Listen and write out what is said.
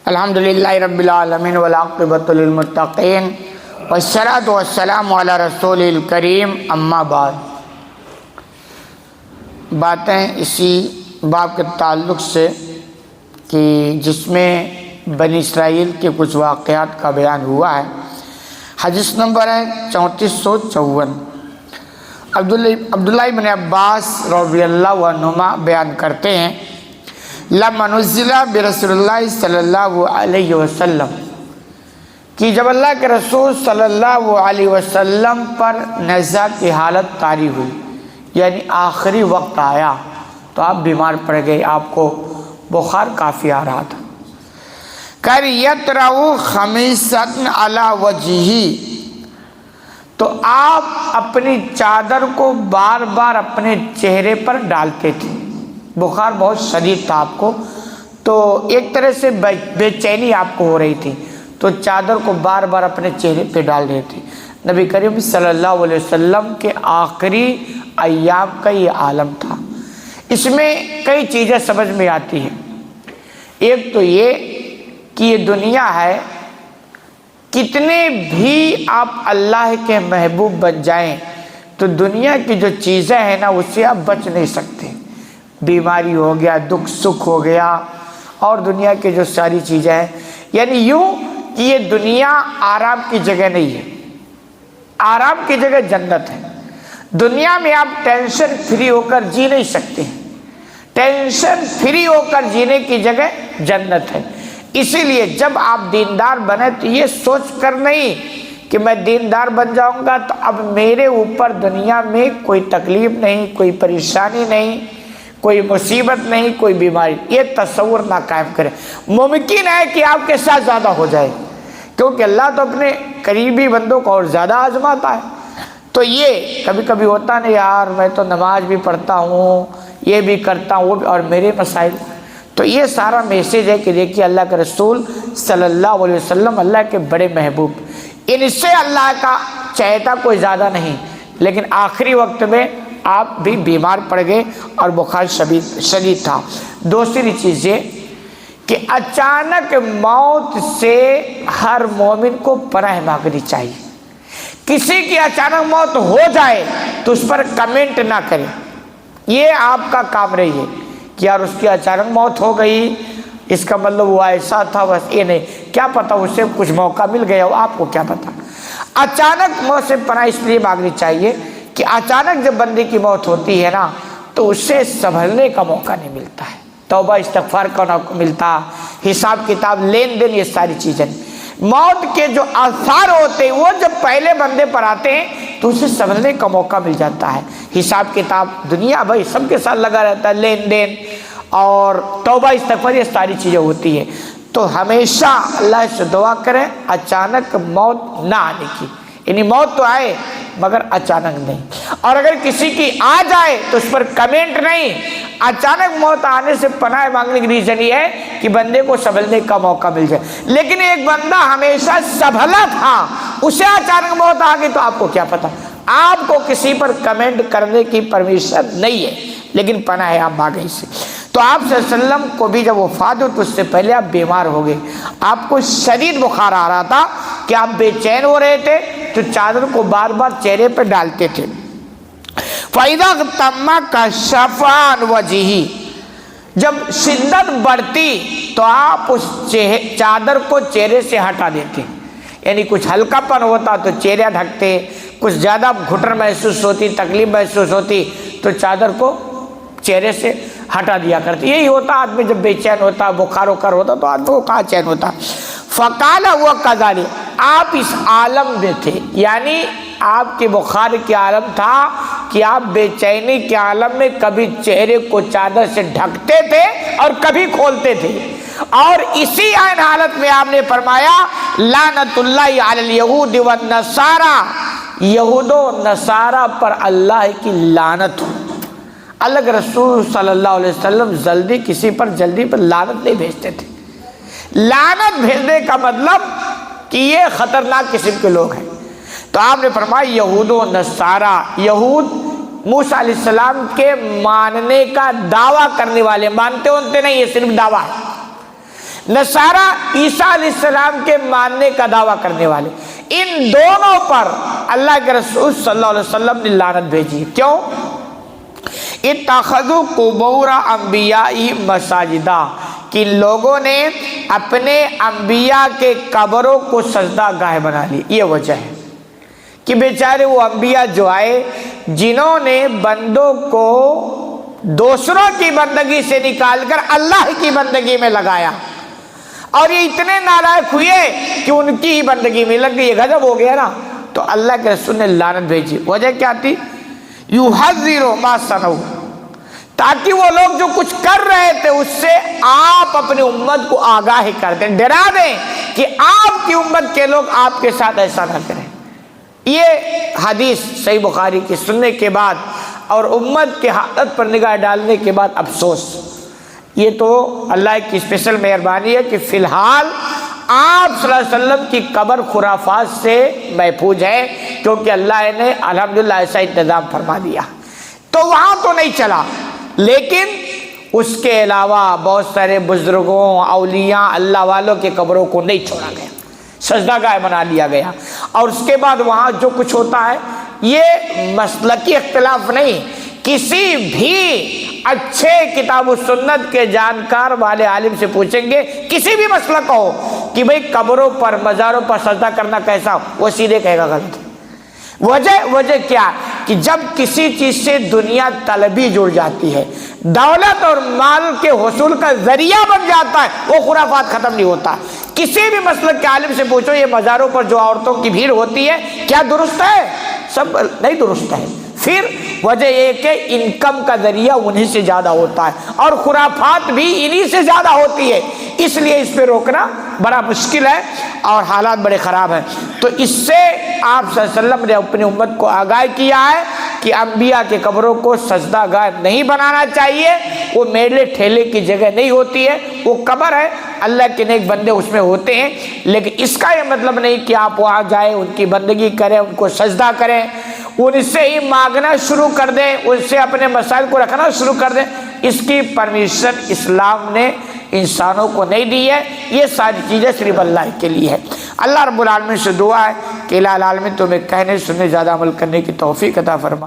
الحمدللہ رب العالمین والعاقبۃ للمتقین والصلاۃ والسلام علی رسول الکریم اما بعد۔ باتیں اسی باب کے تعلق سے کہ جس میں بنی اسرائیل کے کچھ واقعات کا بیان ہوا ہے۔ حدیث نمبر ہے 3454۔ عبداللہ بن عباس رضی اللہ عنہما بیان کرتے ہیں، لما نزل برسول اللہ صلی اللہ علیہ وسلم، کہ جب اللہ کے رسول صلی اللہ علیہ وسلم پر نزع کی حالت طاری ہوئی، یعنی آخری وقت آیا تو آپ بیمار پڑ گئے، آپ کو بخار کافی آ رہا تھا۔ کر یترو خمیصۃ علی وجہہ، تو آپ اپنی چادر کو بار بار اپنے چہرے پر ڈالتے تھے۔ بخار بہت شدید تھا آپ کو، تو ایک طرح سے بے چینی آپ کو ہو رہی تھی، تو چادر کو بار بار اپنے چہرے پہ ڈال رہے تھے۔ نبی کریم صلی اللہ علیہ وسلم کے آخری ایام کا یہ عالم تھا۔ اس میں کئی چیزیں سمجھ میں آتی ہیں۔ ایک تو یہ کہ یہ دنیا ہے، کتنے بھی آپ اللہ کے محبوب بن جائیں تو دنیا کی جو چیزیں ہیں نا، اس سے آپ بچ نہیں سکتے۔ بیماری ہو گیا، دکھ سکھ ہو گیا، اور دنیا کی جو ساری چیزیں ہیں، یعنی یوں کہ یہ دنیا آرام کی جگہ نہیں ہے، آرام کی جگہ جنت ہے۔ دنیا میں آپ ٹینشن فری ہو کر جی نہیں سکتے، ٹینشن فری ہو کر جینے کی جگہ جنت ہے۔ اسی لیے جب آپ دیندار بنے تو یہ سوچ کر نہیں کہ میں دیندار بن جاؤں گا تو اب میرے اوپر دنیا میں کوئی تکلیف نہیں، کوئی پریشانی نہیں، کوئی مصیبت نہیں، کوئی بیماری، یہ تصور نہ قائم کرے۔ ممکن ہے کہ آپ کے ساتھ زیادہ ہو جائے، کیونکہ اللہ تو اپنے قریبی بندوں کو اور زیادہ آزماتا ہے۔ تو یہ کبھی کبھی ہوتا نہیں، یار میں تو نماز بھی پڑھتا ہوں، یہ بھی کرتا ہوں، وہ بھی، اور میرے مسائل۔ تو یہ سارا میسیج ہے کہ دیکھیے اللہ کے رسول صلی اللہ علیہ وسلم اللہ کے بڑے محبوب، ان سے اللہ کا چہتا کوئی زیادہ نہیں، لیکن آخری وقت میں آپ بھی بیمار پڑ گئے اور بخار شدید تھا۔ دوسری چیز یہ کہ اچانک موت سے ہر مومن کو پناہ مانگنی چاہیے۔ کسی کی اچانک موت ہو جائے تو اس پر کمنٹ نہ کریں، یہ آپ کا کام نہیں ہے کہ یار اس کی اچانک موت ہو گئی، اس کا مطلب وہ ایسا تھا، بس یہ نہیں، کیا پتہ اسے کچھ موقع مل گیا ہو، آپ کو کیا پتہ۔ اچانک موت سے پناہ اس لیے مانگنی چاہیے کہ اچانک جب بندے کی موت ہوتی ہے نا تو اسے سنبھلنے کا موقع نہیں ملتا ہے، توبہ استغفار کا موقع ملتا، حساب کتاب لین دین، یہ ساری چیزیں۔ موت کے جو آثار ہوتے ہیں وہ جب پہلے بندے پر آتے ہیں تو اسے سنبھلنے کا موقع مل جاتا ہے۔ حساب کتاب دنیا بھائی سب کے ساتھ لگا رہتا ہے، لین دین اور توبہ استغفار، یہ ساری چیزیں ہوتی ہیں۔ تو ہمیشہ اللہ سے دعا کریں اچانک موت نہ آنے کی، یعنی موت تو آئے مگر اچانک نہیں، اور اگر کسی کی آ جائے تو اس پر کمنٹ نہیں۔ اچانک موت آنے سے پناہ مانگنے کی ریزن یہ ہے کہ بندے کو سنبھلنے کا موقع مل جائے، لیکن ایک بندہ ہمیشہ سنبھلا تھا، اسے اچانک موت آ گئی تو آپ کو کیا پتا۔ آپ کو کسی پر کمنٹ کرنے کی پرمیشن نہیں ہے، لیکن پناہ آپ مانگیں سے۔ تو آپ صلی اللہ علیہ وسلم کو بھی جب وفات ہوئی تو اس سے پہلے آپ بیمار ہو گئے، آپ کو شدید بخار آ رہا تھا کہ آپ بے چین ہو رہے تھے، تو چادر کو بار بار چہرے پہ ڈالتے تھے۔ فَإِذَا اغْتَمَّ كَشَفَ عَنْ وَجْهِهِ، جب شدت بڑھتی تو آپ اس چادر کو چہرے سے ہٹا دیتے، یعنی کچھ ہلکا پن ہوتا تو چہرہ ڈھکتے، کچھ زیادہ گھٹن محسوس ہوتی، تکلیف محسوس ہوتی تو چادر کو چہرے سے ہٹا دیا کرتے۔ یہی ہوتا آدمی جب بے چین ہوتا، بخار وخار ہوتا تو آدمی کو کہاں چین ہوتا۔ فقال ہوا کذالک، آپ اس عالم میں تھے، یعنی آپ کے بخار کے عالم تھا کہ آپ بے چینی کے عالم میں کبھی چہرے کو چادر سے ڈھکتے تھے اور کبھی کھولتے تھے، اور اسی عین حالت میں آپ نے فرمایا لعنت اللہ علی الیہود والنصارى، یہود و نصارہ پر اللہ کی لعنت ہو۔ اللہ کے رسول صلی اللہ علیہ وسلم جلدی کسی پر جلدی پر لعنت نہیں بھیجتے تھے۔ لعنت بھیجنے کا مطلب کہ یہ خطرناک قسم کے لوگ ہیں۔ تو آپ نے فرمایا یہود و نصارہ، یہود موسیٰ علیہ السلام کے ماننے کا دعویٰ کرنے والے، مانتے ہوتے نہیں، یہ صرف دعویٰ ہے، نصارہ عیسیٰ علیہ السلام کے ماننے کا دعویٰ کرنے والے، ان دونوں پر اللہ کے رسول صلی اللہ علیہ وسلم نے لعنت بھیجی۔ کیوں؟ اتخذوا قبور انبیائہم مساجدا، کہ لوگوں نے اپنے انبیاء کے قبروں کو سجدہ گاہ بنا لی۔ یہ وجہ ہے کہ بیچارے وہ انبیاء جو آئے جنہوں نے بندوں کو دوسروں کی بندگی سے نکال کر اللہ کی بندگی میں لگایا، اور یہ اتنے نالائق ہوئے کہ ان کی ہی بندگی میں لگ گئی، یہ غضب ہو گیا نا، تو اللہ کے رسول نے لعنت بھیجی۔ وجہ کیا تھی؟ یحذر ما صنعوا، تاکہ وہ لوگ جو کچھ کر رہے تھے اس سے آپ اپنی امت کو آگاہ کر دیں، ڈرا دیں کہ آپ کی امت کے لوگ آپ کے ساتھ ایسا نہ کریں۔ یہ حدیث صحیح بخاری کی سننے کے بعد اور امت کے حالت پر نگاہ ڈالنے کے بعد افسوس، یہ تو اللہ کی اسپیشل مہربانی ہے کہ فی الحال آپ صلی اللہ علیہ وسلم کی قبر خرافات سے محفوظ ہے، کیونکہ اللہ نے الحمدللہ ایسا انتظام فرما دیا، تو وہاں تو نہیں چلا۔ لیکن اس کے علاوہ بہت سارے بزرگوں، اولیاء، اللہ والوں کے قبروں کو نہیں چھوڑا گیا، سجدہ گاہ بنا لیا گیا، اور اس کے بعد وہاں جو کچھ ہوتا ہے یہ مسلکی اختلاف نہیں، کسی بھی اچھے کتاب و سنت کے جانکار والے عالم سے پوچھیں گے، کسی بھی مسئلہ کا ہو کہ بھئی قبروں پر، مزاروں پر سجدہ کرنا کیسا، وہ سیدھے کہے گا غلط۔ وجہ کیا؟ کہ جب کسی چیز سے دنیا طلبی جڑ جاتی ہے، دولت اور مال کے حصول کا ذریعہ بن جاتا ہے، وہ خرافات ختم نہیں ہوتا۔ کسی بھی مسلک کے عالم سے پوچھو یہ مزاروں پر جو عورتوں کی بھیڑ ہوتی ہے کیا درست ہے؟ سب نہیں درست ہے۔ پھر وجہ یہ کہ انکم کا ذریعہ انہی سے زیادہ ہوتا ہے، اور خرافات بھی انہی سے زیادہ ہوتی ہے، اس لیے اس پہ روکنا بڑا مشکل ہے اور حالات بڑے خراب ہیں۔ تو اس سے آپ صلی اللہ علیہ وسلم نے اپنی امت کو آگاہ کیا ہے کہ انبیاء کے قبروں کو سجدہ گاہ نہیں بنانا چاہیے، وہ میلے ٹھیلے کی جگہ نہیں ہوتی ہے، وہ قبر ہے، اللہ کے نیک بندے اس میں ہوتے ہیں، لیکن اس کا یہ مطلب نہیں کہ آپ وہاں جائیں، ان کی بندگی کریں، ان کو سجدہ کریں، ان سے ہی مانگنا شروع کر دیں، ان سے اپنے مسائل کو رکھنا شروع کر دیں۔ اس کی پرمیشن اسلام نے انسانوں کو نہیں دی ہے، یہ ساری چیزیں صرف اللہ کے لیے ہے۔ اللہ رب العالمین سے دعا ہے کہ الہ العالمین تمہیں کہنے سننے زیادہ عمل کرنے کی توفیق عطا فرما۔